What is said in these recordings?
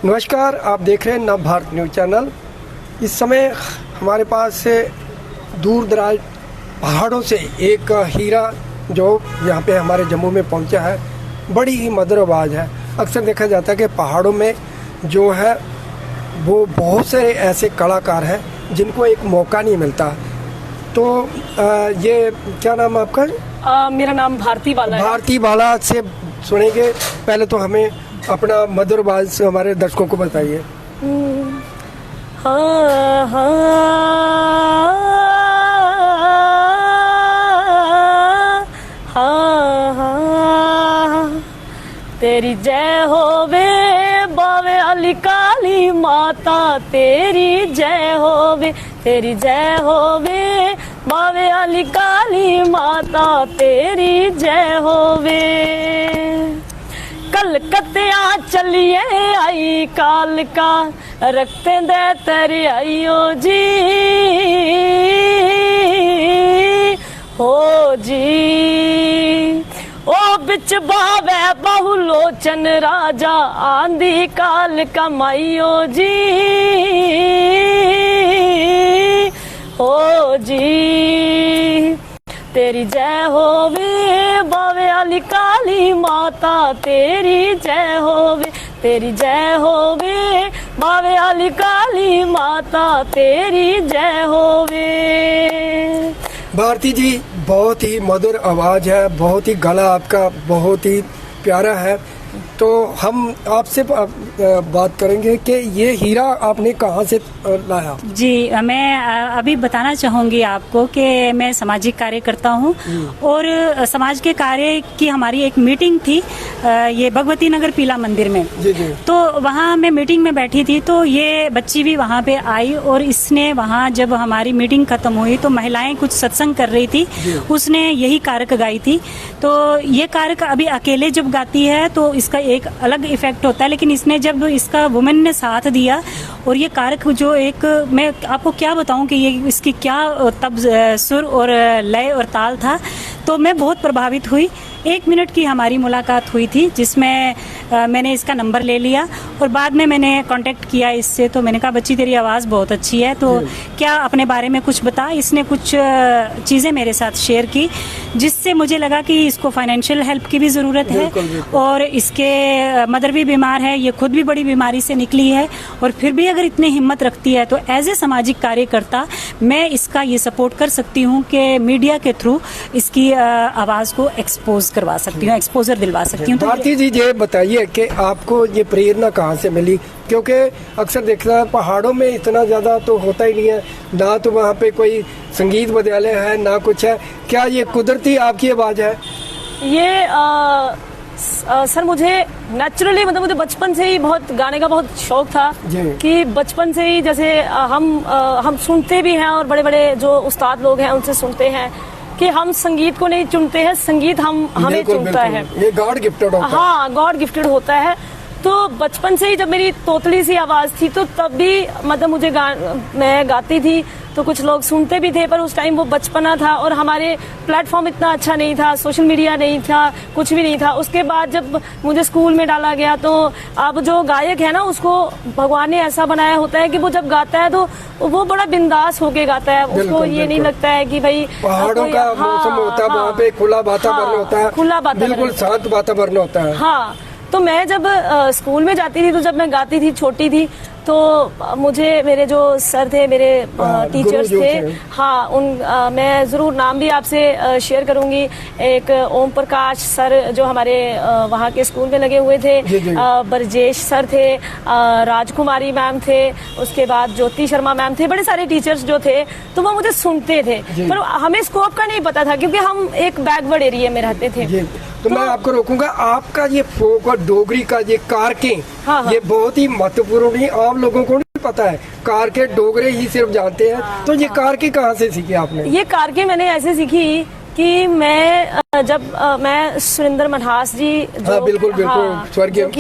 नमस्कार, आप देख रहे हैं नव भारत न्यूज़ चैनल। इस समय हमारे पास से दूर दराज पहाड़ों से एक हीरा जो यहाँ पे हमारे जम्मू में पहुँचा है, बड़ी ही मधुर आवाज़ है। अक्सर देखा जाता है कि पहाड़ों में जो है वो बहुत सारे ऐसे कलाकार हैं जिनको एक मौका नहीं मिलता। तो ये क्या नाम है आपका? मेरा नाम भारती बाला है। भारती बाला से सुनेंगे। पहले तो हमें अपना मधुर आवाज से हमारे दर्शकों को बताइए। हाँ हाँ हाँ हाँ, तेरी जय होवे बावे अली काली माता, तेरी जय होवे, तेरी जय होवे बावे अली काली माता, तेरी जय होवे। कलकत्तिया चलिए आई काल का, रखते दे तेरी आइयो जी हो जी। ओ बिच बावे बहुलोचन राजा, आंधी काल का माइयो जी हो जी। तेरी जय होवे बावे अली काली माता, तेरी जय होवे, तेरी जय होवे बावे अली काली माता, तेरी जय होवे। भारती जी, बहुत ही मधुर आवाज़ है, बहुत ही गला आपका बहुत ही प्यारा है। तो हम आपसे बात करेंगे कि ये हीरा आपने कहाँ से लाया? जी, मैं अभी बताना चाहूँगी आपको कि मैं सामाजिक कार्य करता हूँ और समाज के कार्य की हमारी एक मीटिंग थी ये भगवती नगर पीला मंदिर में। जी जी। तो वहाँ मैं मीटिंग में बैठी थी, तो ये बच्ची भी वहाँ पे आई और इसने वहाँ जब हमारी मीटिंग खत्म हुई तो महिलाएं कुछ सत्संग कर रही थी, उसने यही कारक गाई थी। तो ये कारक अभी अकेले जब गाती है तो इसका एक अलग इफेक्ट होता है, लेकिन इसने जब इसका वुमेन ने साथ दिया और ये कारक जो एक, मैं आपको क्या बताऊं कि ये इसकी क्या तब सुर और लय और ताल था, तो मैं बहुत प्रभावित हुई। 1 मिनट की हमारी मुलाकात हुई थी जिसमें मैंने इसका नंबर ले लिया और बाद में मैंने कांटेक्ट किया इससे। तो मैंने कहा बच्ची तेरी आवाज़ बहुत अच्छी है, तो क्या अपने बारे में कुछ बता। इसने कुछ चीज़ें मेरे साथ शेयर की जिससे मुझे लगा कि इसको फाइनेंशियल हेल्प की भी ज़रूरत है और इसके मदर भी बीमार है, ये खुद भी बड़ी बीमारी से निकली है और फिर भी अगर इतनी हिम्मत रखती है तो एज ए सामाजिक कार्यकर्ता मैं इसका ये सपोर्ट कर सकती हूँ कि मीडिया के थ्रू इसकी आवाज़ को एक्सपोज करवा सकती हूँ, एक्सपोजर दिलवा सकती हूँ। भारती जी, ये बताइए कि आपको ये प्रेरणा कहाँ से मिली? क्योंकि अक्सर देखता है पहाड़ों में इतना ज़्यादा तो होता ही नहीं है, ना तो वहाँ पे कोई संगीत विद्यालय है ना कुछ है। क्या ये कुदरती आपकी आवाज़ है? ये सर मुझे नेचुरली, मतलब मुझे बचपन से ही बहुत गाने का बहुत शौक था कि बचपन से ही जैसे हम सुनते भी हैं और बड़े बड़े जो उस्ताद लोग हैं उनसे सुनते हैं कि हम संगीत को नहीं चुनते हैं, संगीत हमें चुनता है। ये गॉड गिफ्टेड होता है। हाँ, गॉड गिफ्टेड होता है। तो बचपन से ही जब मेरी तोतली सी आवाज थी तो तब भी मतलब मुझे मैं गाती थी तो कुछ लोग सुनते भी थे, पर उस टाइम वो बचपना था और हमारे प्लेटफॉर्म इतना अच्छा नहीं था, सोशल मीडिया नहीं था, कुछ भी नहीं था। उसके बाद जब मुझे स्कूल में डाला गया तो अब जो गायक है ना उसको भगवान ने ऐसा बनाया होता है कि वो जब गाता है तो वो बड़ा बिंदास होके गाता है। उसको ये नहीं लगता है कि भाई पहाड़ों का मौसम होता है, वहाँ पे खुला वातावरण होता है, खुला वातावरण, बिल्कुल शांत वातावरण होता है। हाँ, तो मैं जब स्कूल में जाती थी तो जब मैं गाती थी, छोटी थी, तो मुझे मेरे जो सर थे, मेरे टीचर्स थे, हाँ मैं ज़रूर नाम भी आपसे शेयर करूंगी। एक ओम प्रकाश सर जो हमारे वहाँ के स्कूल में लगे हुए थे, ब्रजेश सर थे, राजकुमारी मैम थे, उसके बाद ज्योति शर्मा मैम थे, बड़े सारे टीचर्स जो थे तो वो मुझे सुनते थे, पर हमें स्कोप का नहीं पता था क्योंकि हम एक बैकवर्ड एरिया में रहते थे। तो मैं आपको रोकूंगा, आपका ये फोक और डोगरी का ये कारके, ये बहुत ही महत्वपूर्ण है, आम लोगों को नहीं पता है। कारके डोगरे ही सिर्फ जानते हैं। तो ये कारके कहाँ से सीखी आपने? ये कारके मैंने ऐसे सीखी कि मैं जब मैं सुरेंद्र मनहास जी जो बिल्कुल स्वर्गीय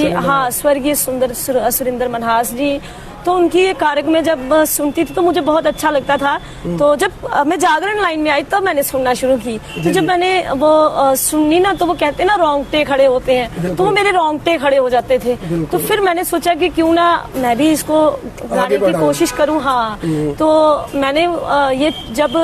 स्वर्गीय सुरेंद्र मनहास जी, तो उनकी ये कार्यक्रम में जब सुनती थी तो मुझे बहुत अच्छा लगता था। तो जब मैं जागरण लाइन में आई तब मैंने सुनना शुरू की। तो जब मैंने वो सुननी ना, तो वो कहते हैं ना रोंगटे खड़े होते हैं, तो वो मेरे रोंगटे खड़े हो जाते थे। तो फिर मैंने सोचा कि क्यों ना मैं भी इसको गाने की कोशिश करूं। हाँ, तो मैंने ये जब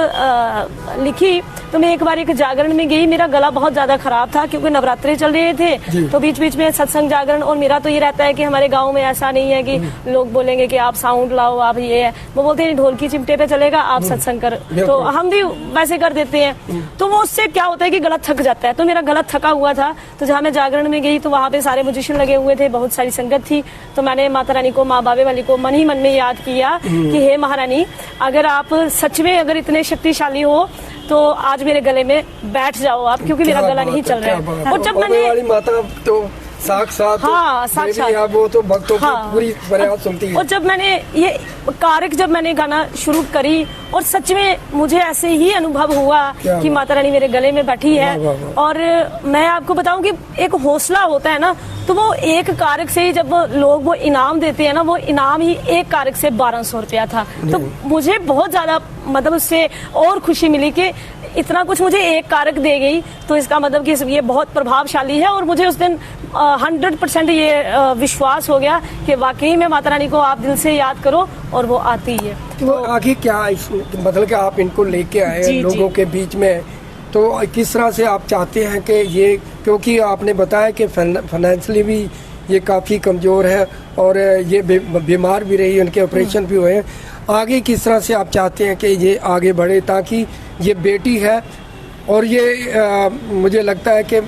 लिखी तो मैं एक बार एक जागरण में गई। मेरा गला बहुत ज्यादा खराब था क्योंकि नवरात्रे चल रहे थे, तो बीच बीच में सत्संग जागरण। और मेरा तो ये रहता है कि हमारे गांव में ऐसा नहीं है कि लोग बोलेंगे कि आप साउंड लाओ, आप ये है, वो बोलते हैं ढोल की चिमटे पे चलेगा, आप सत्संग कर, तो हम भी वैसे कर देते हैं। तो वो उससे क्या होता है कि गला थक जाता है। तो मेरा गला थका हुआ था, तो जहाँ मैं जागरण में गई तो वहाँ पे सारे म्यूजिशियन लगे हुए थे, बहुत सारी संगत थी। तो मैंने माता रानी को, माँ बाबे वाली को मन ही मन में याद किया कि हे महारानी, अगर आप सच में अगर इतने शक्तिशाली हो तो आज मेरे गले में बैठ जाओ आप, क्योंकि मेरा गला नहीं चल रहा है। और जब मैंने माता तो साक्षात, हाँ, साक्षात, वो तो भक्तों की हाँ, पूरी फरियाद सुनती है। और जब मैंने ये कार्यक्रम जब मैंने गाना शुरू करी और सच में मुझे ऐसे ही अनुभव हुआ कि माता रानी मेरे गले में बैठी है। और मैं आपको बताऊं कि एक हौसला होता है ना, तो वो एक कारक से ही जब लोग वो इनाम देते हैं ना, वो इनाम ही एक कारक से 1200 रुपया था। तो मुझे बहुत ज्यादा मतलब उससे और खुशी मिली कि इतना कुछ मुझे एक कारक दे गई, तो इसका मतलब कि ये बहुत प्रभावशाली है। और मुझे उस दिन 100% ये विश्वास हो गया कि वाकई में माता रानी को आप दिल से याद करो और वो आती है। तो आगे क्या मतलब कि आप इनको लेके आए लोगों के बीच में, तो किस तरह से आप चाहते हैं कि ये, क्योंकि आपने बताया कि फाइनेंशियली भी ये काफ़ी कमज़ोर है और ये बीमार भी रही, उनके ऑपरेशन भी हुए हैं, आगे किस तरह से आप चाहते हैं कि ये आगे बढ़े, ताकि ये बेटी है और ये मुझे लगता है कि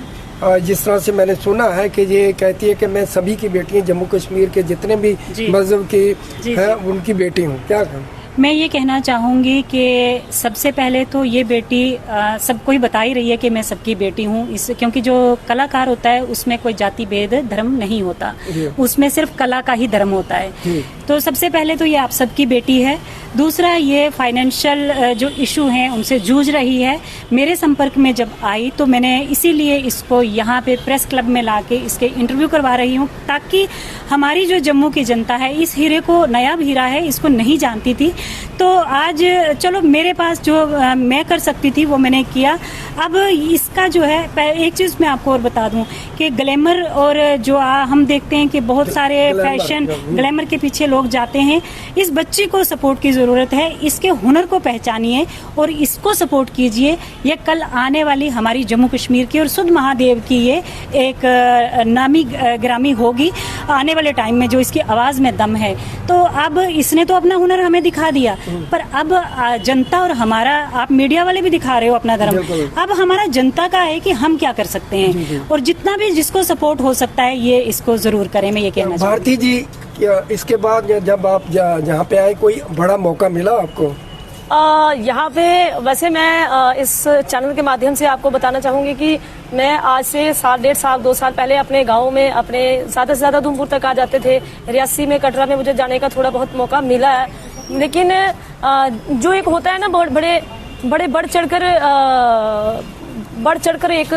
जिस तरह से मैंने सुना है कि ये कहती है कि मैं सभी की बेटी हूँ, जम्मू कश्मीर के जितने भी मजहब की हैं उनकी बेटी हूँ। क्या कहूँ? मैं ये कहना चाहूँगी कि सबसे पहले तो ये बेटी सबको ही बता ही रही है कि मैं सबकी बेटी हूँ, इस क्योंकि जो कलाकार होता है उसमें कोई जाति भेद धर्म नहीं होता, उसमें सिर्फ कला का ही धर्म होता है। तो सबसे पहले तो ये आप सबकी बेटी है। दूसरा, ये फाइनेंशियल जो इशू हैं उनसे जूझ रही है। मेरे संपर्क में जब आई तो मैंने इसीलिए इसको यहाँ पे प्रेस क्लब में लाके इसके इंटरव्यू करवा रही हूँ, ताकि हमारी जो जम्मू की जनता है इस हीरे को, नया हीरा है, इसको नहीं जानती थी। तो आज चलो मेरे पास जो मैं कर सकती थी वो मैंने किया। अब इसका जो है, एक चीज मैं आपको और बता दूं कि ग्लैमर और जो हम देखते हैं कि बहुत सारे फैशन ग्लैमर के पीछे लोग जाते हैं। इस बच्ची को सपोर्ट की जरूरत है, इसके हुनर को पहचानिए और इसको सपोर्ट कीजिए। ये कल आने वाली हमारी जम्मू कश्मीर की और सुध महादेव की ये एक नामी ग्रामी होगी आने वाले टाइम में, जो इसकी आवाज में दम है। तो अब इसने तो अपना हुनर हमें दिखा दिया, पर अब जनता और हमारा, आप मीडिया वाले भी दिखा रहे हो अपना धर्म, अब हमारा जनता का है कि हम क्या कर सकते हैं। और जितना भी जिसको सपोर्ट हो सकता है ये इसको जरूर करें, मैं ये कहना चाहूँगी। भारती जी, इसके बाद जब आप यहाँ पे आए, कोई बड़ा मौका मिला आपको? यहाँ पे वैसे मैं इस चैनल के माध्यम से आपको बताना चाहूंगी कि मैं आज से 1.5 साल 2 साल पहले अपने गांव में, अपने ज्यादा से ज्यादा उधमपुर तक आ जाते थे, रियासी में, कटरा में मुझे जाने का थोड़ा बहुत मौका मिला है। लेकिन जो एक होता है ना, बड़े बढ़ चढ़कर एक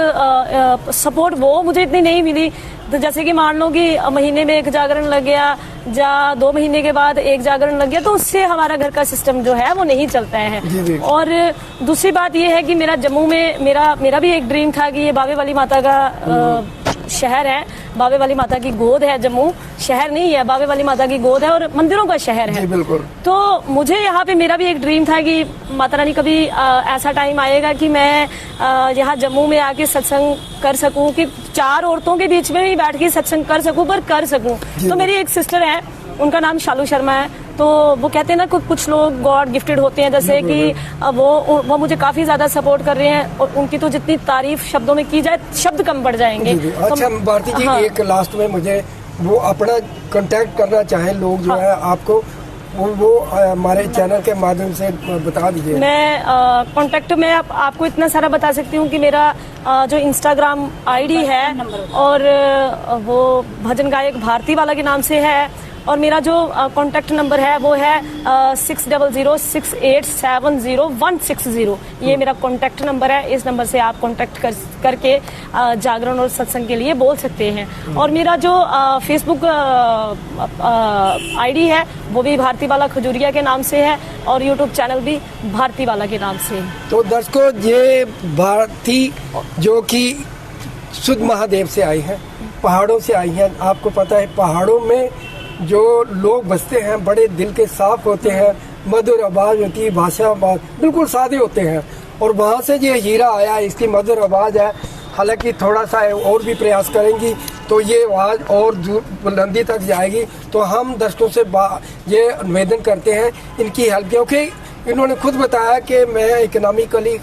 सपोर्ट, वो मुझे इतनी नहीं मिली। तो जैसे कि मान लो कि महीने में एक जागरण लग गया या 2 महीने के बाद एक जागरण लग गया, तो उससे हमारा घर का सिस्टम जो है वो नहीं चलता है। और दूसरी बात ये है कि मेरा जम्मू में मेरा भी एक ड्रीम था कि ये बाबे वाली माता का शहर है, बाबे वाली माता की गोद है। जम्मू शहर नहीं है, बाबे वाली माता की गोद है और मंदिरों का शहर है। बिल्कुल। तो मुझे यहाँ पे मेरा भी एक ड्रीम था कि माता रानी कभी ऐसा टाइम आएगा कि मैं यहाँ जम्मू में आके सत्संग कर सकूं, कि 4 औरतों के बीच में ही बैठ के सत्संग कर सकूं, पर कर सकूं। तो मेरी एक सिस्टर है, उनका नाम शालू शर्मा है। तो वो कहते हैं ना, कुछ लोग गॉड गिफ्टेड होते हैं, जैसे कि वो मुझे काफी ज्यादा सपोर्ट कर रहे हैं और उनकी तो जितनी तारीफ शब्दों में की जाए शब्द कम पड़ जाएंगे। अच्छा भारती जी, हाँ। एक लास्ट में मुझे वो अपना कांटेक्ट करना चाहे लोग जो है आपको, वो हमारे चैनल के माध्यम से बता दीजिए। मैं कांटेक्ट में आपको इतना सारा बता सकती हूँ कि मेरा जो इंस्टाग्राम आईडी है और वो भजन गायक भारती वाला के नाम से है, और मेरा जो कॉन्टैक्ट नंबर है वो है 6006870160। ये मेरा कॉन्टैक्ट नंबर है। इस नंबर से आप कॉन्टैक्ट करके जागरण और सत्संग के लिए बोल सकते हैं। और मेरा जो फेसबुक आईडी है वो भी भारती बाला खजूरिया के नाम से है और यूट्यूब चैनल भी भारती बाला के नाम से है। तो दर्शकों, ये भारती जो कि शुद्ध महादेव से आई हैं, पहाड़ों से आई हैं। आपको पता है पहाड़ों में जो लोग बसते हैं बड़े दिल के साफ होते हैं, मधुर आवाज होती है, भाषा बिल्कुल सादे होते हैं। और वहाँ से ये हीरा आया, इसकी मधुर आवाज है। हालांकि थोड़ा सा और भी प्रयास करेंगी तो ये आवाज़ और दूर बुलंदी तक जाएगी। तो हम दर्शकों से ये निवेदन करते हैं इनकी हेल्प, क्योंकि इन्होंने खुद बताया कि मैं इकोनॉमिकली,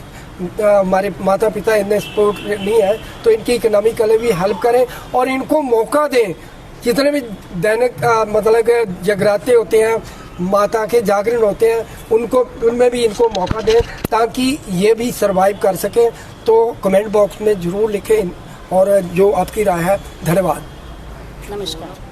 हमारे माता पिता इतने सपोर्ट नहीं है, तो इनकी इकोनॉमिकली भी हेल्प करें और इनको मौका दें। जितने भी दैनिक मतलब जगराते होते हैं, माता के जागरण होते हैं, उनमें भी इनको मौका दें ताकि ये भी सरवाइव कर सकें। तो कमेंट बॉक्स में ज़रूर लिखें और जो आपकी राय है। धन्यवाद। नमस्कार।